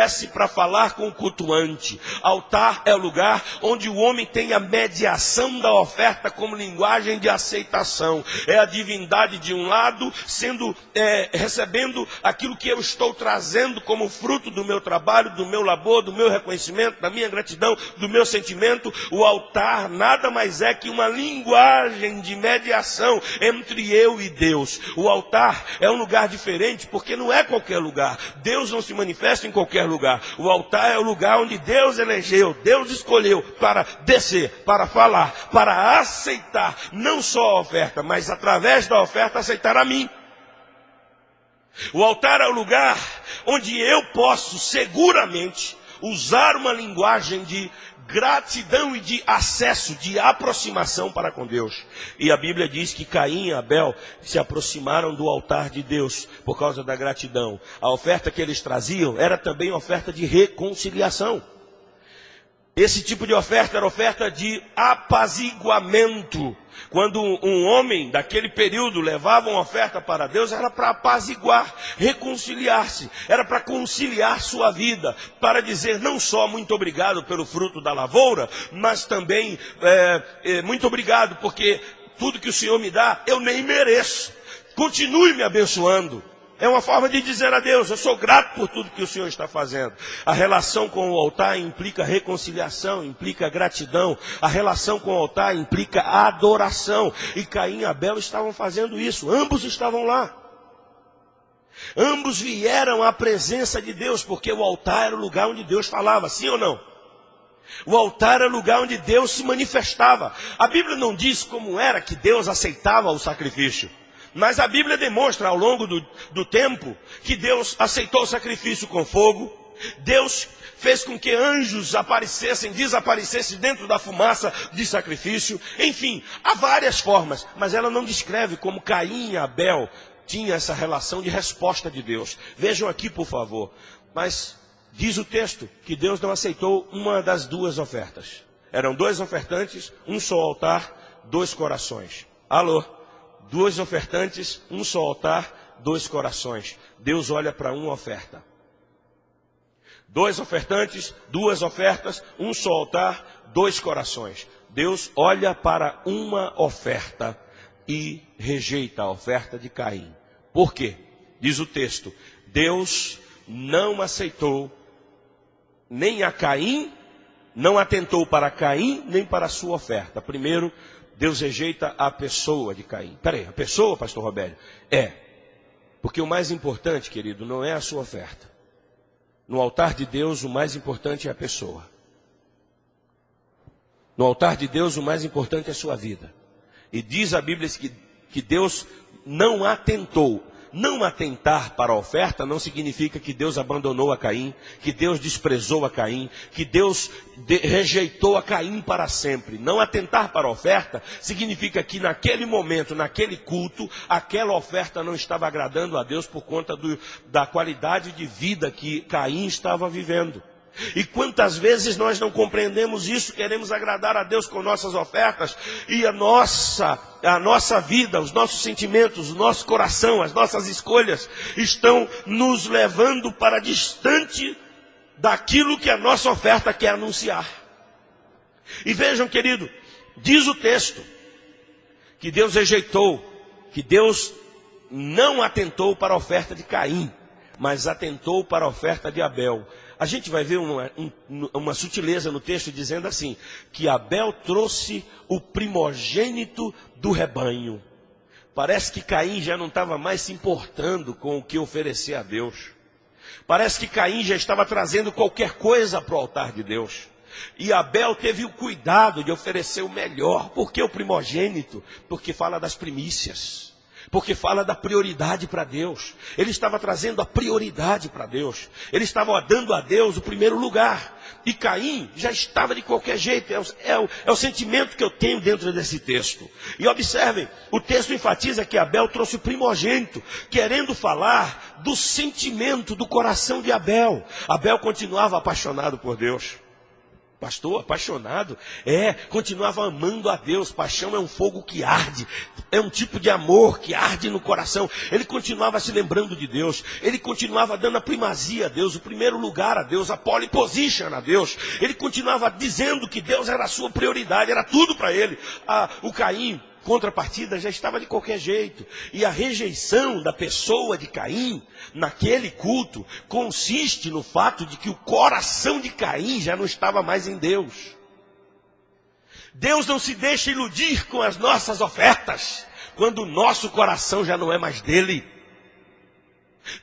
desce para falar com o cultuante. Altar é o lugar onde o homem tem a mediação da oferta como linguagem de aceitação. É a divindade de um lado recebendo aquilo que eu estou trazendo como fruto do meu trabalho, do meu labor, do meu reconhecimento, da minha gratidão, do meu sentimento. O altar nada mais é que uma linguagem de mediação entre eu e Deus. O altar é um lugar diferente porque não é qualquer lugar. Deus não se manifesta em qualquer lugar. O altar é o lugar onde Deus elegeu, Deus escolheu para descer, para falar, para aceitar não só a oferta, mas através da oferta aceitar a mim. O altar é o lugar onde eu posso seguramente usar uma linguagem de gratidão e de acesso, de aproximação para com Deus. E a Bíblia diz que Caim e Abel se aproximaram do altar de Deus por causa da gratidão. A oferta que eles traziam era também oferta de reconciliação. Esse tipo de oferta era oferta de apaziguamento. Quando um homem daquele período levava uma oferta para Deus, era para apaziguar, reconciliar-se. Era para conciliar sua vida, para dizer não só muito obrigado pelo fruto da lavoura, mas também muito obrigado porque tudo que o Senhor me dá, eu nem mereço. Continue me abençoando. É uma forma de dizer a Deus, eu sou grato por tudo que o Senhor está fazendo. A relação com o altar implica reconciliação, implica gratidão. A relação com o altar implica adoração. E Caim e Abel estavam fazendo isso, ambos estavam lá. Ambos vieram à presença de Deus, porque o altar era o lugar onde Deus falava, sim ou não? O altar era o lugar onde Deus se manifestava. A Bíblia não diz como era que Deus aceitava o sacrifício. Mas a Bíblia demonstra ao longo do tempo que Deus aceitou o sacrifício com fogo. Deus fez com que anjos desaparecessem dentro da fumaça de sacrifício. Enfim, há várias formas, mas ela não descreve como Caim e Abel tinham essa relação de resposta de Deus. Vejam aqui, por favor. Mas diz o texto que Deus não aceitou uma das duas ofertas. Eram dois ofertantes, um só altar, dois corações. Alô? Dois ofertantes, um só altar, dois corações. Deus olha para uma oferta. Dois ofertantes, duas ofertas, um só altar, dois corações. Deus olha para uma oferta e rejeita a oferta de Caim. Por quê? Diz o texto, Deus não aceitou nem a Caim, não atentou para Caim, nem para a sua oferta. Primeiro, Deus rejeita a pessoa de Caim. Peraí, a pessoa, pastor Robério? É. Porque o mais importante, querido, não é a sua oferta. No altar de Deus, o mais importante é a pessoa. No altar de Deus, o mais importante é a sua vida. E diz a Bíblia que Deus não atentou. Não atentar para a oferta não significa que Deus abandonou a Caim, que Deus desprezou a Caim, que Deus rejeitou a Caim para sempre. Não atentar para a oferta significa que naquele momento, naquele culto, aquela oferta não estava agradando a Deus por conta da qualidade de vida que Caim estava vivendo. E quantas vezes nós não compreendemos isso, queremos agradar a Deus com nossas ofertas, e a nossa vida, os nossos sentimentos, o nosso coração, as nossas escolhas estão nos levando para distante daquilo que a nossa oferta quer anunciar. E vejam, querido, diz o texto que Deus rejeitou, que Deus não atentou para a oferta de Caim, mas atentou para a oferta de Abel. A gente vai ver uma sutileza no texto dizendo assim, que Abel trouxe o primogênito do rebanho. Parece que Caim já não estava mais se importando com o que oferecer a Deus. Parece que Caim já estava trazendo qualquer coisa para o altar de Deus. E Abel teve o cuidado de oferecer o melhor. Por que o primogênito? Porque fala das primícias. Porque fala da prioridade para Deus. Ele estava trazendo a prioridade para Deus. Ele estava dando a Deus o primeiro lugar. E Caim já estava de qualquer jeito. É o sentimento que eu tenho dentro desse texto. E observem, o texto enfatiza que Abel trouxe o primogênito, querendo falar do sentimento do coração de Abel. Abel continuava apaixonado por Deus. Pastor, apaixonado, continuava amando a Deus. Paixão é um fogo que arde, é um tipo de amor que arde no coração. Ele continuava se lembrando de Deus, ele continuava dando a primazia a Deus, o primeiro lugar a Deus, a pole position a Deus. Ele continuava dizendo que Deus era a sua prioridade, era tudo para ele. O Caim, contrapartida, já estava de qualquer jeito. E a rejeição da pessoa de Caim naquele culto consiste no fato de que o coração de Caim já não estava mais em Deus. Deus não se deixa iludir com as nossas ofertas quando o nosso coração já não é mais dele.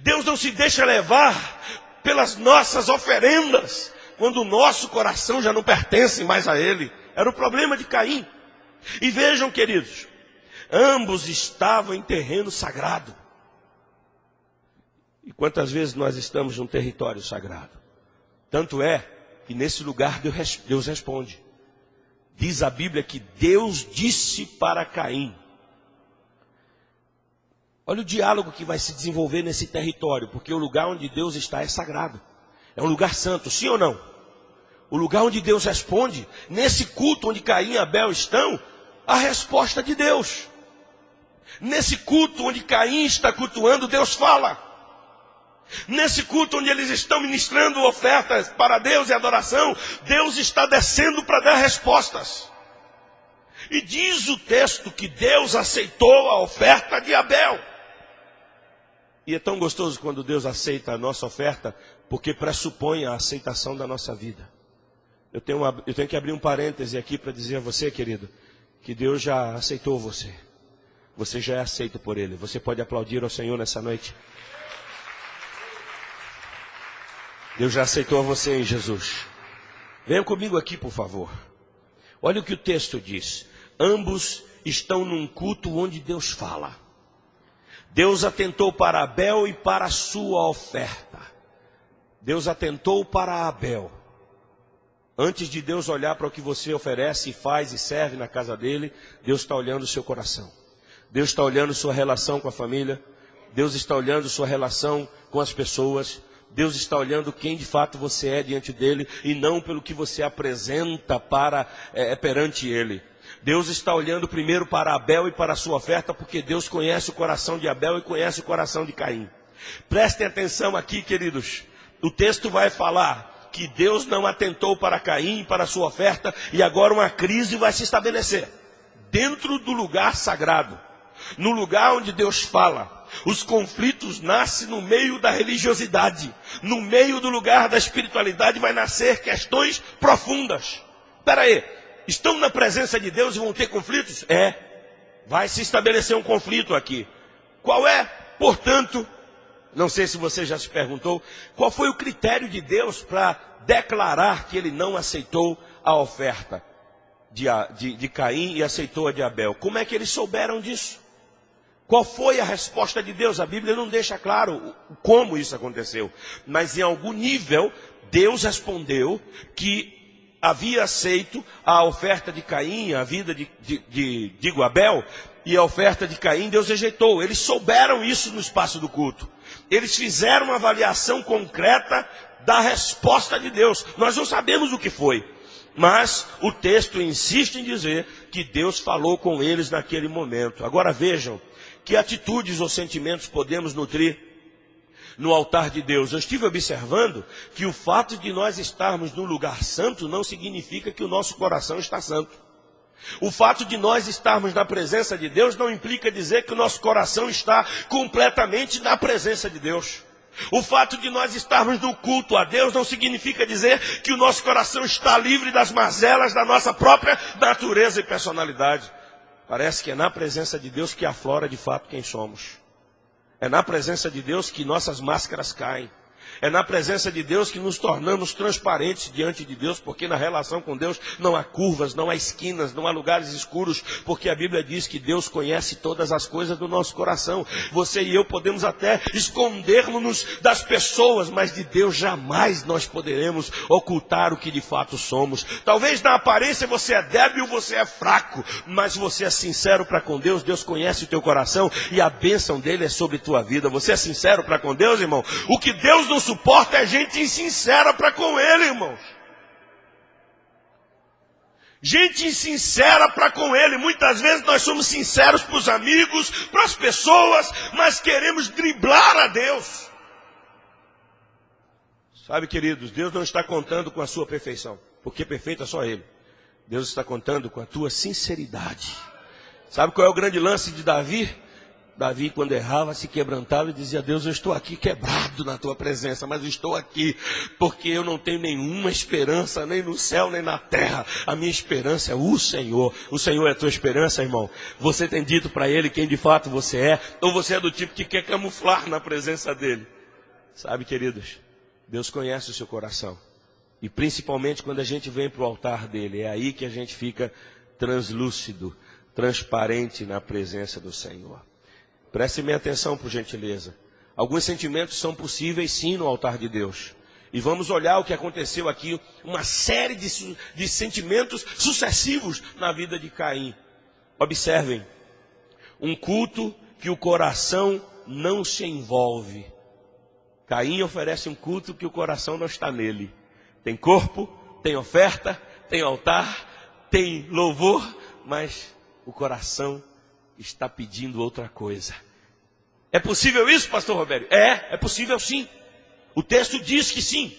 Deus não se deixa levar pelas nossas oferendas quando o nosso coração já não pertence mais a ele. Era o problema de Caim. E vejam, queridos, ambos estavam em terreno sagrado. E quantas vezes nós estamos num território sagrado? Tanto é que nesse lugar Deus responde. Diz a Bíblia que Deus disse para Caim. Olha o diálogo que vai se desenvolver nesse território, porque o lugar onde Deus está é sagrado. É um lugar santo, sim ou não? O lugar onde Deus responde, nesse culto onde Caim e Abel estão, a resposta de Deus. Nesse culto onde Caim está cultuando, Deus fala. Nesse culto onde eles estão ministrando ofertas para Deus e adoração, Deus está descendo para dar respostas. E diz o texto que Deus aceitou a oferta de Abel. E é tão gostoso quando Deus aceita a nossa oferta, porque pressupõe a aceitação da nossa vida. Eu tenho que abrir um parêntese aqui para dizer a você, querido, que Deus já aceitou você. Você já é aceito por Ele. Você pode aplaudir ao Senhor nessa noite. Deus já aceitou você em Jesus. Venham comigo aqui, por favor. Olha o que o texto diz. Ambos estão num culto onde Deus fala. Deus atentou para Abel e para a sua oferta. Deus atentou para Abel. Antes de Deus olhar para o que você oferece, e faz e serve na casa dele, Deus está olhando o seu coração. Deus está olhando sua relação com a família. Deus está olhando sua relação com as pessoas. Deus está olhando quem de fato você é diante dele, e não pelo que você apresenta perante ele. Deus está olhando primeiro para Abel e para a sua oferta, porque Deus conhece o coração de Abel e conhece o coração de Caim. Prestem atenção aqui, queridos. O texto vai falar que Deus não atentou para Caim e para a sua oferta, e agora uma crise vai se estabelecer dentro do lugar sagrado, no lugar onde Deus fala. Os conflitos nascem no meio da religiosidade, no meio do lugar da espiritualidade vai nascer questões profundas. Espera aí, estão na presença de Deus e vão ter conflitos? Vai se estabelecer um conflito aqui. Qual é, portanto, não sei se você já se perguntou, qual foi o critério de Deus para declarar que ele não aceitou a oferta de Caim e aceitou a de Abel? Como é que eles souberam disso? Qual foi a resposta de Deus? A Bíblia não deixa claro como isso aconteceu. Mas em algum nível, Deus respondeu que havia aceito a oferta de Caim, a vida de Abel, e a oferta de Caim Deus rejeitou. Eles souberam isso no espaço do culto. Eles fizeram uma avaliação concreta da resposta de Deus. Nós não sabemos o que foi, mas o texto insiste em dizer que Deus falou com eles naquele momento. Agora vejam, que atitudes ou sentimentos podemos nutrir no altar de Deus? Eu estive observando que o fato de nós estarmos num lugar santo não significa que o nosso coração está santo. O fato de nós estarmos na presença de Deus não implica dizer que o nosso coração está completamente na presença de Deus. O fato de nós estarmos no culto a Deus não significa dizer que o nosso coração está livre das mazelas da nossa própria natureza e personalidade. Parece que é na presença de Deus que aflora de fato quem somos. É na presença de Deus que nossas máscaras caem. É na presença de Deus que nos tornamos transparentes diante de Deus, porque na relação com Deus não há curvas, não há esquinas, não há lugares escuros, porque a Bíblia diz que Deus conhece todas as coisas do nosso coração. Você e eu podemos até escondermos-nos das pessoas, mas de Deus jamais nós poderemos ocultar o que de fato somos. Talvez na aparência você é débil, você é fraco, mas você é sincero para com Deus, Deus conhece o teu coração e a bênção dele é sobre tua vida. Você é sincero para com Deus, irmão? O que Deus não suporta é gente insincera para com ele, irmãos. Gente sincera para com Ele. Muitas vezes nós somos sinceros para os amigos, para as pessoas, mas queremos driblar a Deus. Sabe, queridos, Deus não está contando com a sua perfeição, porque perfeito é só Ele. Deus está contando com a tua sinceridade. Sabe qual é o grande lance de Davi? Davi, quando errava, se quebrantava e dizia: Deus, eu estou aqui quebrado na tua presença, mas eu estou aqui porque eu não tenho nenhuma esperança, nem no céu, nem na terra. A minha esperança é o Senhor. O Senhor é a tua esperança, irmão? Você tem dito para Ele quem de fato você é? Ou você é do tipo que quer camuflar na presença dEle? Sabe, queridos, Deus conhece o seu coração. E principalmente quando a gente vem para o altar dEle, é aí que a gente fica translúcido, transparente na presença do Senhor. Prestem minha atenção, por gentileza. Alguns sentimentos são possíveis sim no altar de Deus. E vamos olhar o que aconteceu aqui, uma série de sentimentos sucessivos na vida de Caim. Observem, um culto que o coração não se envolve. Caim oferece um culto que o coração não está nele. Tem corpo, tem oferta, tem altar, tem louvor, mas o coração está pedindo outra coisa. É possível isso, pastor Roberto? É possível sim. O texto diz que sim.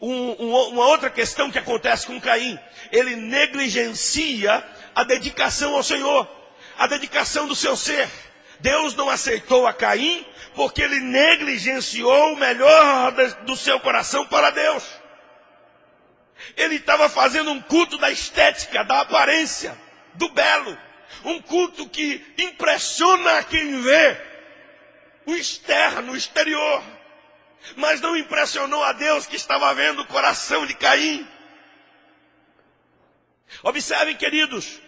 Uma outra questão que acontece com Caim: ele negligencia a dedicação ao Senhor, a dedicação do seu ser. Deus não aceitou a Caim porque ele negligenciou o melhor do seu coração para Deus. Ele estava fazendo um culto da estética, da aparência, do belo. Um culto que impressiona a quem vê, o externo, o exterior. Mas não impressionou a Deus, que estava vendo o coração de Caim. Observem, queridos,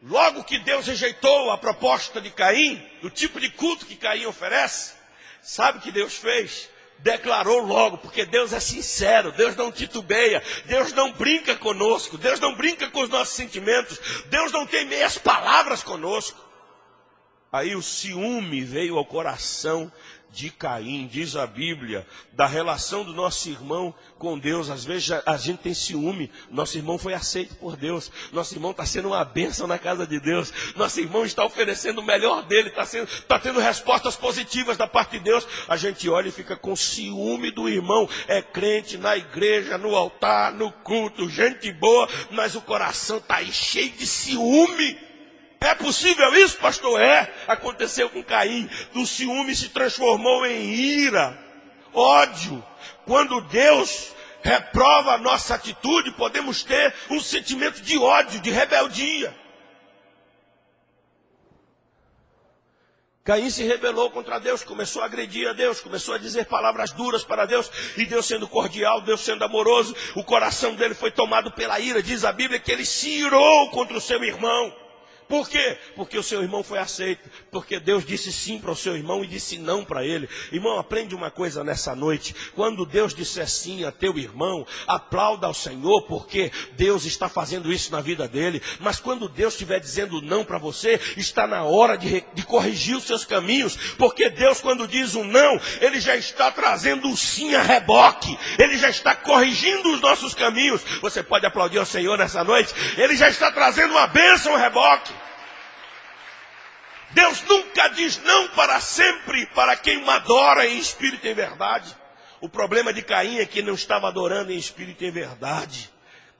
logo que Deus rejeitou a proposta de Caim, do tipo de culto que Caim oferece, sabe o que Deus fez? Declarou logo, porque Deus é sincero, Deus não titubeia, Deus não brinca conosco, Deus não brinca com os nossos sentimentos, Deus não tem meias palavras conosco. Aí o ciúme veio ao coração de Caim. Diz a Bíblia da relação do nosso irmão com Deus. Às vezes a gente tem ciúme. Nosso irmão foi aceito por Deus. Nosso irmão está sendo uma bênção na casa de Deus. Nosso irmão está oferecendo o melhor dele. Está tendo respostas positivas da parte de Deus. A gente olha e fica com ciúme do irmão. É crente na igreja, no altar, no culto, gente boa, mas o coração está aí cheio de ciúme. É possível isso, pastor? Aconteceu com Caim. Do ciúme se transformou em ira, ódio. Quando Deus reprova a nossa atitude, podemos ter um sentimento de ódio, de rebeldia. Caim se rebelou contra Deus, começou a agredir a Deus, começou a dizer palavras duras para Deus, e Deus sendo cordial, Deus sendo amoroso, o coração dele foi tomado pela ira. Diz a Bíblia que ele se irou contra o seu irmão. Por quê? Porque o seu irmão foi aceito. Porque Deus disse sim para o seu irmão e disse não para ele. Irmão, aprende uma coisa nessa noite. Quando Deus disser sim a teu irmão, aplauda ao Senhor, porque Deus está fazendo isso na vida dele. Mas quando Deus estiver dizendo não para você, está na hora de corrigir os seus caminhos. Porque Deus, quando diz um não, Ele já está trazendo um sim a reboque. Ele já está corrigindo os nossos caminhos. Você pode aplaudir ao Senhor nessa noite? Ele já está trazendo uma bênção a reboque. Deus nunca diz não para sempre para quem o adora em espírito e em verdade. O problema de Caim é que não estava adorando em espírito e em verdade.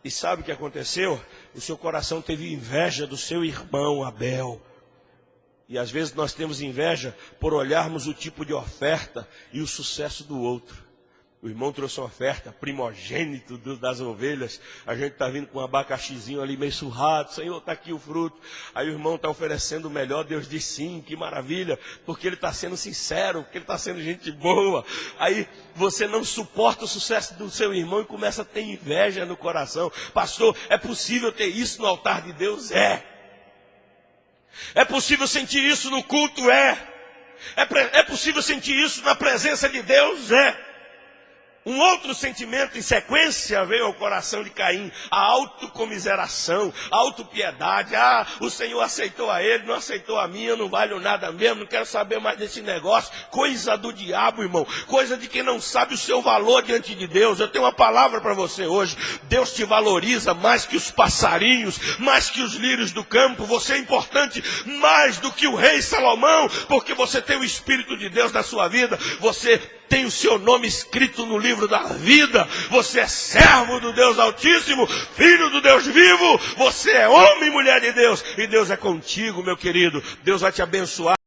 E sabe o que aconteceu? O seu coração teve inveja do seu irmão Abel. E às vezes nós temos inveja por olharmos o tipo de oferta e o sucesso do outro. O irmão trouxe uma oferta, primogênito das ovelhas. A gente está vindo com um abacaxizinho ali meio surrado. Senhor, está aqui o fruto. Aí o irmão está oferecendo o melhor. Deus diz sim, que maravilha. Porque ele está sendo sincero, porque ele está sendo gente boa. Aí você não suporta o sucesso do seu irmão e começa a ter inveja no coração. Pastor, é possível ter isso no altar de Deus? É possível sentir isso no culto? É possível sentir isso na presença de Deus? Um outro sentimento em sequência veio ao coração de Caim, a autocomiseração, a autopiedade. Ah, o Senhor aceitou a ele, não aceitou a mim, eu não valho nada mesmo, não quero saber mais desse negócio. Coisa do diabo, irmão, coisa de quem não sabe o seu valor diante de Deus. Eu tenho uma palavra para você hoje. Deus te valoriza mais que os passarinhos, mais que os lírios do campo. Você é importante mais do que o rei Salomão, porque você tem o Espírito de Deus na sua vida. Você tem o seu nome escrito no livro da vida. Você é servo do Deus Altíssimo, filho do Deus vivo. Você é homem e mulher de Deus, e Deus é contigo, meu querido. Deus vai te abençoar.